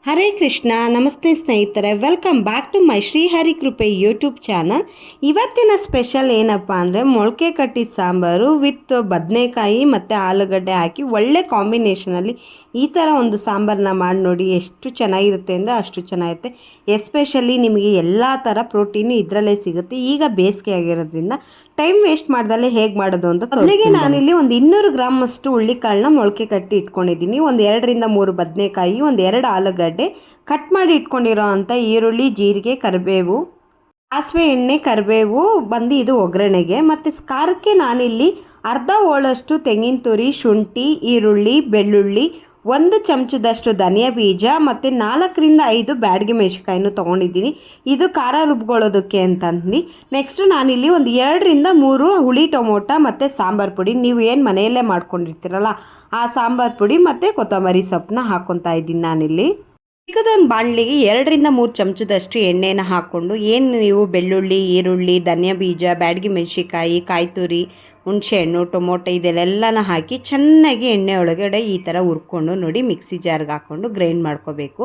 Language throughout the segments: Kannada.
ಹರೇ ಕೃಷ್ಣ. ನಮಸ್ತೆ ಸ್ನೇಹಿತರೆ, welcome back to my Srihari ಕೃಪೆ ಯೂಟ್ಯೂಬ್ ಚಾನಲ್. ಇವತ್ತಿನ ಸ್ಪೆಷಲ್ ಏನಪ್ಪ ಅಂದರೆ ಮೊಳಕೆ ಕಟ್ಟಿದ ಸಾಂಬಾರು ವಿತ್ ಬದನೆಕಾಯಿ ಮತ್ತು ಆಲೂಗಡ್ಡೆ ಹಾಕಿ ಒಳ್ಳೆ ಕಾಂಬಿನೇಷನಲ್ಲಿ ಈ ಥರ ಒಂದು ಸಾಂಬಾರನ್ನ ಮಾಡಿ ನೋಡಿ. ಎಷ್ಟು ಚೆನ್ನಾಗಿರುತ್ತೆ ಅಂದರೆ ಅಷ್ಟು ಚೆನ್ನಾಗಿರುತ್ತೆ. ಎಸ್ಪೆಷಲಿ ನಿಮಗೆ ಎಲ್ಲ ಥರ ಪ್ರೋಟೀನು ಇದರಲ್ಲೇ ಸಿಗುತ್ತೆ. ಈಗ ಬೇಸಿಗೆ ಆಗಿರೋದ್ರಿಂದ ಟೈಮ್ ವೇಸ್ಟ್ ಮಾಡ್ದಲ್ಲೇ ಹೇಗೆ ಮಾಡೋದು ಅಂತ ಮೊದಲಿಗೆ ನಾನಿಲ್ಲಿ ಒಂದು 200 ಗ್ರಾಮ್ ಅಷ್ಟು ಹುಳ್ಳಿಕಾಳನ್ನ ಮೊಳಕೆ ಕಟ್ಟಿ ಇಟ್ಕೊಂಡಿದ್ದೀನಿ. ಒಂದು 2-3 ಬದನೆಕಾಯಿ, ಒಂದು 2 ಆಲೂಗಡ್ಡೆ, ಕಟ್ ಮಾಡಿ ಇಟ್ಕೊಂಡಿರೋ ಅಂಥ ಈರುಳ್ಳಿ, ಜೀರಿಗೆ, ಕರಿಬೇವು, ಸಾಸಿವೆ, ಎಣ್ಣೆ, ಕರಿಬೇವು ಬಂದು ಇದು ಒಗ್ಗರಣೆಗೆ. ಮತ್ತು ಖಾರಕ್ಕೆ ನಾನಿಲ್ಲಿ ಅರ್ಧ ಹೋಳಷ್ಟು ತೆಂಗಿನ ತುರಿ, ಶುಂಠಿ, ಈರುಳ್ಳಿ, ಬೆಳ್ಳುಳ್ಳಿ, 1 ಚಮಚದಷ್ಟು ಧನಿಯಾ ಬೀಜ ಮತ್ತು 4-5 ಬ್ಯಾಡಗಿ ಮೆಣಸಿನ್ಕಾಯಿನೂ ತೊಗೊಂಡಿದ್ದೀನಿ. ಇದು ಖಾರ ರುಬ್ಕೊಳ್ಳೋದಕ್ಕೆ ಅಂತಂದು. ನೆಕ್ಸ್ಟು ನಾನಿಲ್ಲಿ ಒಂದು 2-3 ಹುಳಿ ಟೊಮೊಟೊ ಮತ್ತು ಸಾಂಬಾರು ಪುಡಿ, ನೀವು ಏನು ಮನೆಯಲ್ಲೇ ಮಾಡ್ಕೊಂಡಿರ್ತೀರಲ್ಲ ಆ ಸಾಂಬಾರು ಪುಡಿ ಮತ್ತು ಕೊತ್ತಂಬರಿ ಸೊಪ್ಪನ್ನ ಹಾಕ್ಕೊತಾ ಇದ್ದೀನಿ ನಾನಿಲ್ಲಿ. ಚಿಕ್ಕದೊಂದು ಬಾಣಲಿಗೆ 2-3 ಚಮಚದಷ್ಟು ಎಣ್ಣೆನ ಹಾಕ್ಕೊಂಡು, ಏನು ನೀವು ಬೆಳ್ಳುಳ್ಳಿ, ಈರುಳ್ಳಿ, ಧನಿಯಾ ಬೀಜ, ಬ್ಯಾಡಗಿ ಮೆಣಸಿನ್ಕಾಯಿ, ಕಾಯಿ ತುರಿ, ಹುಣಸೆಹಣ್ಣು, ಟೊಮೊಟೊ ಇದೆಲ್ಲನ ಹಾಕಿ ಚೆನ್ನಾಗಿ ಎಣ್ಣೆ ಒಳಗಡೆ ಈ ಥರ ಹುರ್ಕೊಂಡು ನೋಡಿ ಮಿಕ್ಸಿ ಜಾರ್ಗೆ ಹಾಕ್ಕೊಂಡು ಗ್ರೈಂಡ್ ಮಾಡ್ಕೋಬೇಕು.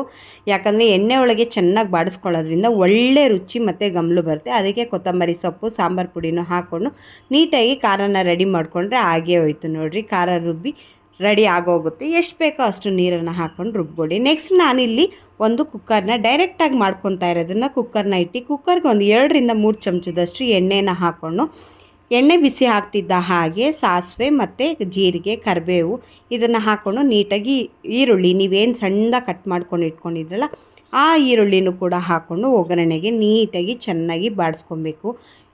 ಯಾಕಂದರೆ ಎಣ್ಣೆ ಒಳಗೆ ಚೆನ್ನಾಗಿ ಬಾಡಿಸ್ಕೊಳ್ಳೋದ್ರಿಂದ ಒಳ್ಳೆ ರುಚಿ ಮತ್ತು ಗಮಲು ಬರುತ್ತೆ. ಅದಕ್ಕೆ ಕೊತ್ತಂಬರಿ ಸೊಪ್ಪು, ಸಾಂಬಾರು ಪುಡಿನೂ ಹಾಕ್ಕೊಂಡು ನೀಟಾಗಿ ಖಾರನ ರೆಡಿ ಮಾಡಿಕೊಂಡ್ರೆ ಆಗೇ ಹೋಯ್ತು ನೋಡಿರಿ. ಖಾರ ರುಬ್ಬಿ ರೆಡಿ ಆಗೋಗುತ್ತೆ. ಎಷ್ಟು ಬೇಕೋ ಅಷ್ಟು ನೀರನ್ನು ಹಾಕ್ಕೊಂಡು ರುಬ್ಬಿಕೊಡಿ. ನೆಕ್ಸ್ಟ್ ನಾನಿಲ್ಲಿ ಒಂದು ಕುಕ್ಕರ್ನ ಡೈರೆಕ್ಟಾಗಿ ಮಾಡ್ಕೊತಾ ಇರೋದನ್ನು ಕುಕ್ಕರ್ನ ಇಟ್ಟು ಕುಕ್ಕರ್ಗೆ ಒಂದು 2-3 ಚಮಚದಷ್ಟು ಎಣ್ಣೆನ ಹಾಕ್ಕೊಂಡು, ಎಣ್ಣೆ ಬಿಸಿ ಆಗ್ತಿದ್ದ ಹಾಗೆ ಸಾಸಿವೆ ಮತ್ತು ಜೀರಿಗೆ, ಕರಿಬೇವು ಇದನ್ನು ಹಾಕ್ಕೊಂಡು ನೀಟಾಗಿ ಈರುಳ್ಳಿ ನೀವೇನು ಸಣ್ಣದಾಗಿ ಕಟ್ ಮಾಡ್ಕೊಂಡು ಇಟ್ಕೊಂಡಿದ್ರಲ್ಲ ಆ ಈರುಳ್ಳಿನೂ ಕೂಡ ಹಾಕ್ಕೊಂಡು ಒಗ್ಗರಣೆಗೆ ನೀಟಾಗಿ ಚೆನ್ನಾಗಿ ಬಾಡಿಸ್ಕೊಬೇಕು.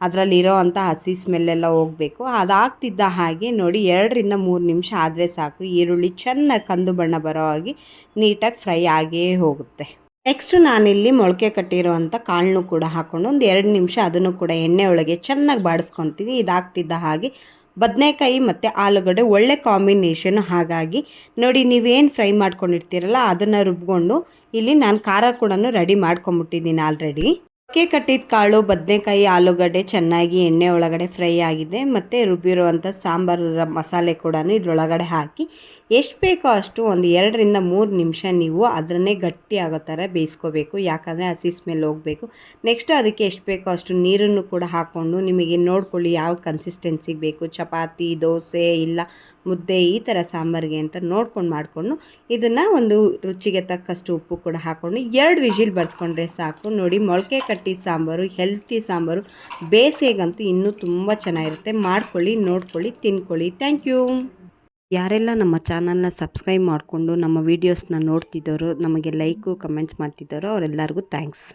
ಅದರಲ್ಲಿರೋ ಅಂಥ ಹಸಿ ಸ್ಮೆಲ್ಲೆಲ್ಲ ಹೋಗಬೇಕು. ಅದಾಗ್ತಿದ್ದ ಹಾಗೆ ನೋಡಿ 2-3 ನಿಮಿಷ ಆದರೆ ಸಾಕು. ಈರುಳ್ಳಿ ಚೆನ್ನಾಗಿ ಕಂದು ಬಣ್ಣ ಬರೋ ಹಾಗೆ ನೀಟಾಗಿ ಫ್ರೈ ಆಗೇ ಹೋಗುತ್ತೆ. ನೆಕ್ಸ್ಟು ನಾನಿಲ್ಲಿ ಮೊಳಕೆ ಕಟ್ಟಿರೋವಂಥ ಕಾಳನ್ನು ಕೂಡ ಹಾಕ್ಕೊಂಡು ಒಂದು 2 ನಿಮಿಷ ಅದನ್ನು ಕೂಡ ಎಣ್ಣೆ ಒಳಗೆ ಚೆನ್ನಾಗಿ ಬಾಡಿಸ್ಕೊತೀನಿ. ಇದಾಗ್ತಿದ್ದ ಹಾಗೆ ಬದನೆಕಾಯಿ ಮತ್ತು ಆಲೂಗಡ್ಡೆ ಒಳ್ಳೆ ಕಾಂಬಿನೇಷನ್. ಹಾಗಾಗಿ ನೋಡಿ ನೀವೇನು ಫ್ರೈ ಮಾಡ್ಕೊಂಡಿರ್ತೀರಲ್ಲ ಅದನ್ನು ರುಬ್ಕೊಂಡು ಇಲ್ಲಿ ನಾನು ಖಾರ ಕೂಡ ರೆಡಿ ಮಾಡ್ಕೊಂಬಿಟ್ಟಿದ್ದೀನಿ ಆಲ್ರೆಡಿ. ಮೊಳಕೆ ಕಟ್ಟಿದ ಕಾಳು, ಬದನೆಕಾಯಿ, ಆಲೂಗಡ್ಡೆ ಚೆನ್ನಾಗಿ ಎಣ್ಣೆ ಒಳಗಡೆ ಫ್ರೈ ಆಗಿದೆ. ಮತ್ತು ರುಬ್ಬಿರುವಂಥ ಸಾಂಬಾರು ಮಸಾಲೆ ಕೂಡ ಇದ್ರೊಳಗಡೆ ಹಾಕಿ ಎಷ್ಟು ಬೇಕೋ ಅಷ್ಟು ಒಂದು 2-3 ನಿಮಿಷ ನೀವು ಅದನ್ನೇ ಗಟ್ಟಿ ಆಗೋ ಥರ ಬೇಯಿಸ್ಕೋಬೇಕು. ಯಾಕಂದರೆ ಹಸಿ ಸ್ಮೆಲ್ ಹೋಗಬೇಕು. ನೆಕ್ಸ್ಟು ಅದಕ್ಕೆ ಎಷ್ಟು ಬೇಕೋ ಅಷ್ಟು ನೀರನ್ನು ಕೂಡ ಹಾಕ್ಕೊಂಡು ನಿಮಗೆ ನೋಡ್ಕೊಳ್ಳಿ ಯಾವ ಕನ್ಸಿಸ್ಟೆನ್ಸಿಗೆ ಬೇಕು. ಚಪಾತಿ, ದೋಸೆ ಇಲ್ಲ ಮುದ್ದೆ ಈ ಥರ ಸಾಂಬಾರಿಗೆ ಅಂತ ನೋಡ್ಕೊಂಡು ಮಾಡಿಕೊಂಡು ಇದನ್ನು ಒಂದು ರುಚಿಗೆ ತಕ್ಕಷ್ಟು ಉಪ್ಪು ಕೂಡ ಹಾಕ್ಕೊಂಡು 2 ವಿಷಿಲ್ ಬರ್ಸ್ಕೊಂಡ್ರೆ ಸಾಕು. ನೋಡಿ ಮೊಳಕೆ ಕಟ್ಟಿದ ಸಾಂಬಾರು ಹೆಲ್ತಿ ಸಾಂಬಾರು, ಬೇಸಿಗೆಗಂತೂ ಇನ್ನೂ ತುಂಬ ಚೆನ್ನಾಗಿರುತ್ತೆ. ಮಾಡ್ಕೊಳ್ಳಿ, ನೋಡ್ಕೊಳ್ಳಿ, ತಿನ್ಕೊಳ್ಳಿ. Thank you. ಯಾರೆಲ್ಲ ನಮ್ಮ ಚಾನಲ್ನ ಸಬ್ಸ್ಕ್ರೈಬ್ ಮಾಡಿಕೊಂಡು ನಮ್ಮ ವೀಡಿಯೋಸ್ನ ನೋಡ್ತಿದ್ದಾರೋ, ನಮಗೆ ಲೈಕು ಕಮೆಂಟ್ಸ್ ಮಾಡ್ತಿದ್ದಾರೋ ಅವರೆಲ್ಲರಿಗೂ ಥ್ಯಾಂಕ್ಸ್.